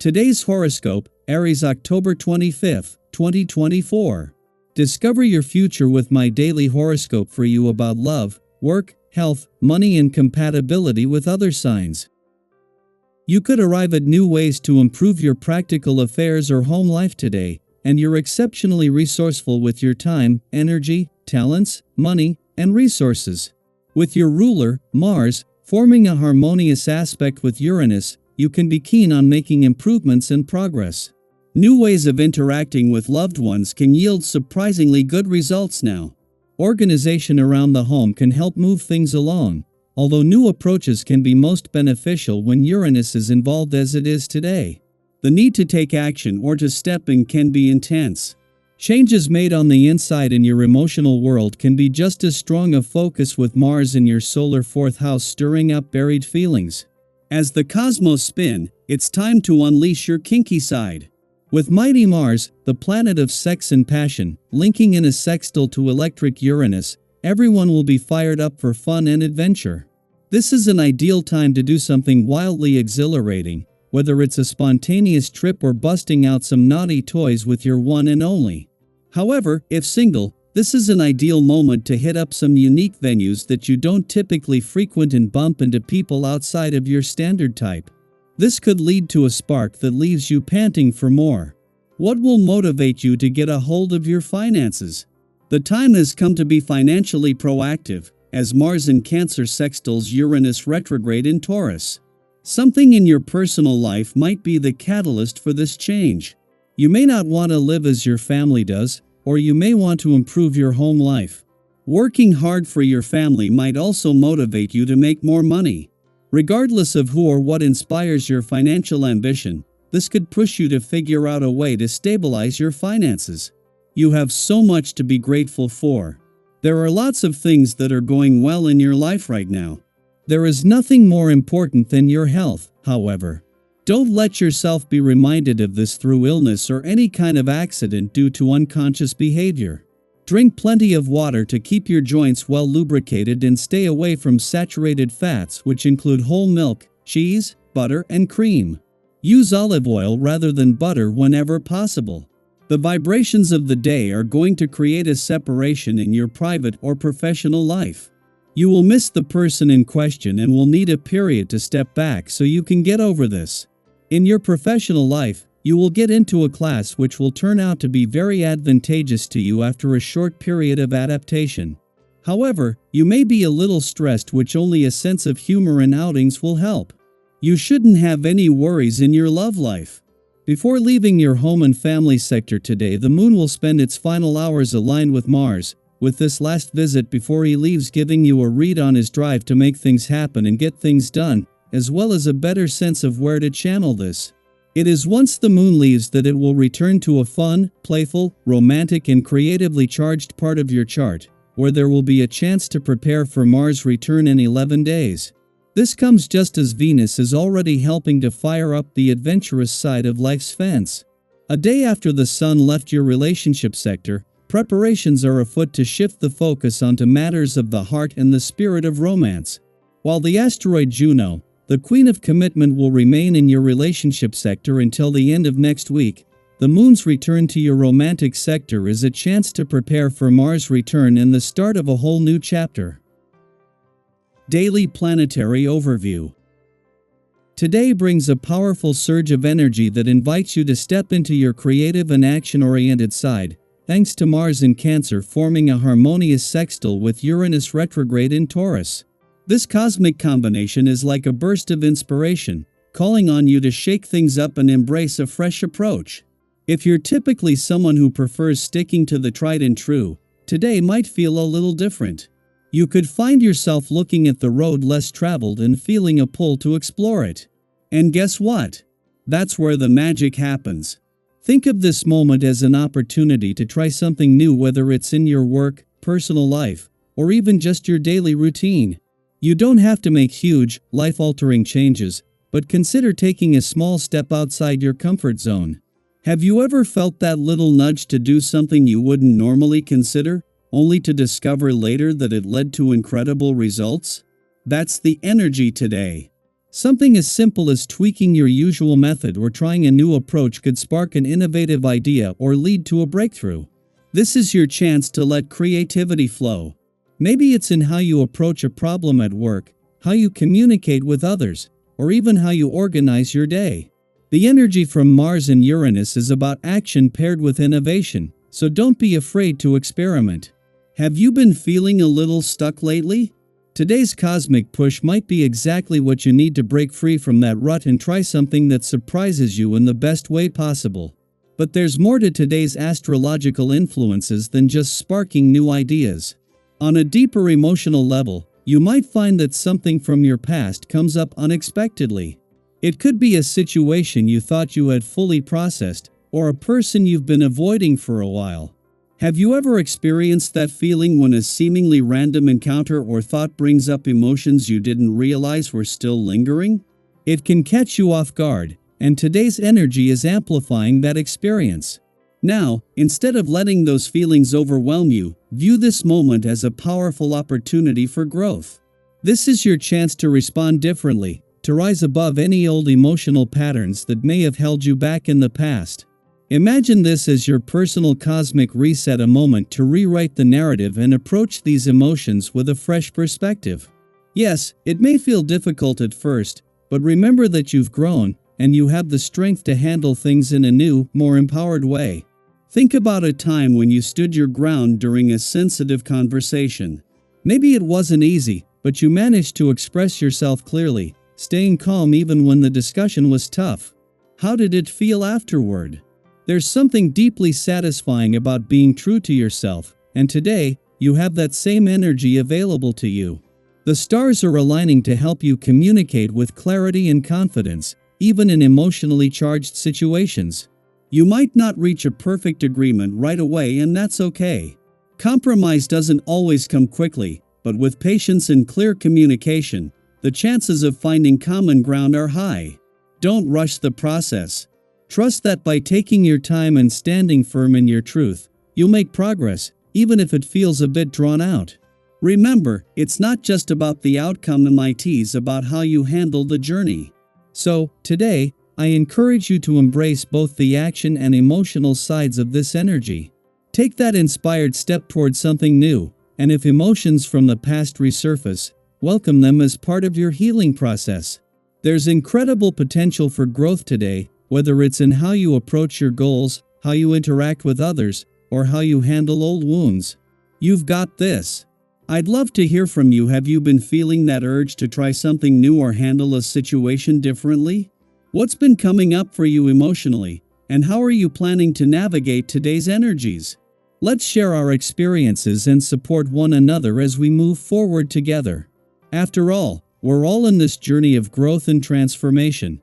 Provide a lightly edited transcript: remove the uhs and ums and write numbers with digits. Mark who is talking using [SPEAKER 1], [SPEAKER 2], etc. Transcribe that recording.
[SPEAKER 1] Today's horoscope, Aries October 25, 2024. Discover your future with my daily horoscope for you about love, work, health, money and compatibility with other signs. You could arrive at new ways to improve your practical affairs or home life today, and you're exceptionally resourceful with your time, energy, talents, money, and resources. With your ruler, Mars, forming a harmonious aspect with Uranus, you can be keen on making improvements and progress. New ways of interacting with loved ones can yield surprisingly good results now. Organization around the home can help move things along, although new approaches can be most beneficial when Uranus is involved as it is today. The need to take action or to step in can be intense. Changes made on the inside in your emotional world can be just as strong a focus with Mars in your solar fourth house stirring up buried feelings. As the cosmos spin, it's time to unleash your kinky side. With mighty Mars, the planet of sex and passion, linking in a sextile to electric Uranus, everyone will be fired up for fun and adventure. This is an ideal time to do something wildly exhilarating, whether it's a spontaneous trip or busting out some naughty toys with your one and only. However, if single, this is an ideal moment to hit up some unique venues that you don't typically frequent and bump into people outside of your standard type. This could lead to a spark that leaves you panting for more. What will motivate you to get a hold of your finances? The time has come to be financially proactive, as Mars in Cancer sextiles Uranus retrograde in Taurus. Something in your personal life might be the catalyst for this change. You may not want to live as your family does, or you may want to improve your home life. Working hard for your family might also motivate you to make more money. Regardless of who or what inspires your financial ambition, this could push you to figure out a way to stabilize your finances. You have so much to be grateful for. There are lots of things that are going well in your life right now. There is nothing more important than your health, however. Don't let yourself be reminded of this through illness or any kind of accident due to unconscious behavior. Drink plenty of water to keep your joints well lubricated and stay away from saturated fats, which include whole milk, cheese, butter, and cream. Use olive oil rather than butter whenever possible. The vibrations of the day are going to create a separation in your private or professional life. You will miss the person in question and will need a period to step back so you can get over this. In your professional life, you will get into a class which will turn out to be very advantageous to you after a short period of adaptation. However, you may be a little stressed, which only a sense of humor and outings will help. You shouldn't have any worries in your love life. Before leaving your home and family sector today, the moon will spend its final hours aligned with Mars, with this last visit before he leaves giving you a read on his drive to make things happen and get things done, as well as a better sense of where to channel this. It is once the moon leaves that it will return to a fun, playful, romantic and creatively charged part of your chart, where there will be a chance to prepare for Mars' return in 11 days. This comes just as Venus is already helping to fire up the adventurous side of life's fence. A day after the Sun left your relationship sector, preparations are afoot to shift the focus onto matters of the heart and the spirit of romance. While the asteroid Juno, the Queen of Commitment, will remain in your relationship sector until the end of next week, the Moon's return to your romantic sector is a chance to prepare for Mars' return and the start of a whole new chapter. Daily Planetary Overview. Today brings a powerful surge of energy that invites you to step into your creative and action-oriented side, thanks to Mars in Cancer forming a harmonious sextile with Uranus retrograde in Taurus. This cosmic combination is like a burst of inspiration, calling on you to shake things up and embrace a fresh approach. If you're typically someone who prefers sticking to the tried and true, today might feel a little different. You could find yourself looking at the road less traveled and feeling a pull to explore it. And guess what? That's where the magic happens. Think of this moment as an opportunity to try something new, whether it's in your work, personal life, or even just your daily routine. You don't have to make huge, life-altering changes, but consider taking a small step outside your comfort zone. Have you ever felt that little nudge to do something you wouldn't normally consider, only to discover later that it led to incredible results? That's the energy today. Something as simple as tweaking your usual method or trying a new approach could spark an innovative idea or lead to a breakthrough. This is your chance to let creativity flow. Maybe it's in how you approach a problem at work, how you communicate with others, or even how you organize your day. The energy from Mars and Uranus is about action paired with innovation, so don't be afraid to experiment. Have you been feeling a little stuck lately? Today's cosmic push might be exactly what you need to break free from that rut and try something that surprises you in the best way possible. But there's more to today's astrological influences than just sparking new ideas. On a deeper emotional level, you might find that something from your past comes up unexpectedly. It could be a situation you thought you had fully processed, or a person you've been avoiding for a while. Have you ever experienced that feeling when a seemingly random encounter or thought brings up emotions you didn't realize were still lingering? It can catch you off guard, and today's energy is amplifying that experience. Now, instead of letting those feelings overwhelm you, view this moment as a powerful opportunity for growth. This is your chance to respond differently, to rise above any old emotional patterns that may have held you back in the past. Imagine this as your personal cosmic reset, a moment to rewrite the narrative and approach these emotions with a fresh perspective. Yes, it may feel difficult at first, but remember that you've grown, and you have the strength to handle things in a new, more empowered way. Think about a time when you stood your ground during a sensitive conversation. Maybe it wasn't easy, but you managed to express yourself clearly, staying calm even when the discussion was tough. How did it feel afterward? There's something deeply satisfying about being true to yourself, and today, you have that same energy available to you. The stars are aligning to help you communicate with clarity and confidence, even in emotionally charged situations. You might not reach a perfect agreement right away, and that's okay. Compromise doesn't always come quickly, but with patience and clear communication, the chances of finding common ground are high. Don't rush the process. Trust that by taking your time and standing firm in your truth, you'll make progress, even if it feels a bit drawn out. Remember, it's not just about the outcome, it's about how you handle the journey. So, today, I encourage you to embrace both the action and emotional sides of this energy. Take that inspired step towards something new, and if emotions from the past resurface, welcome them as part of your healing process. There's incredible potential for growth today, whether it's in how you approach your goals, how you interact with others, or how you handle old wounds. You've got this. I'd love to hear from you. Have you been feeling that urge to try something new or handle a situation differently? What's been coming up for you emotionally, and how are you planning to navigate today's energies? Let's share our experiences and support one another as we move forward together. After all, we're all in this journey of growth and transformation,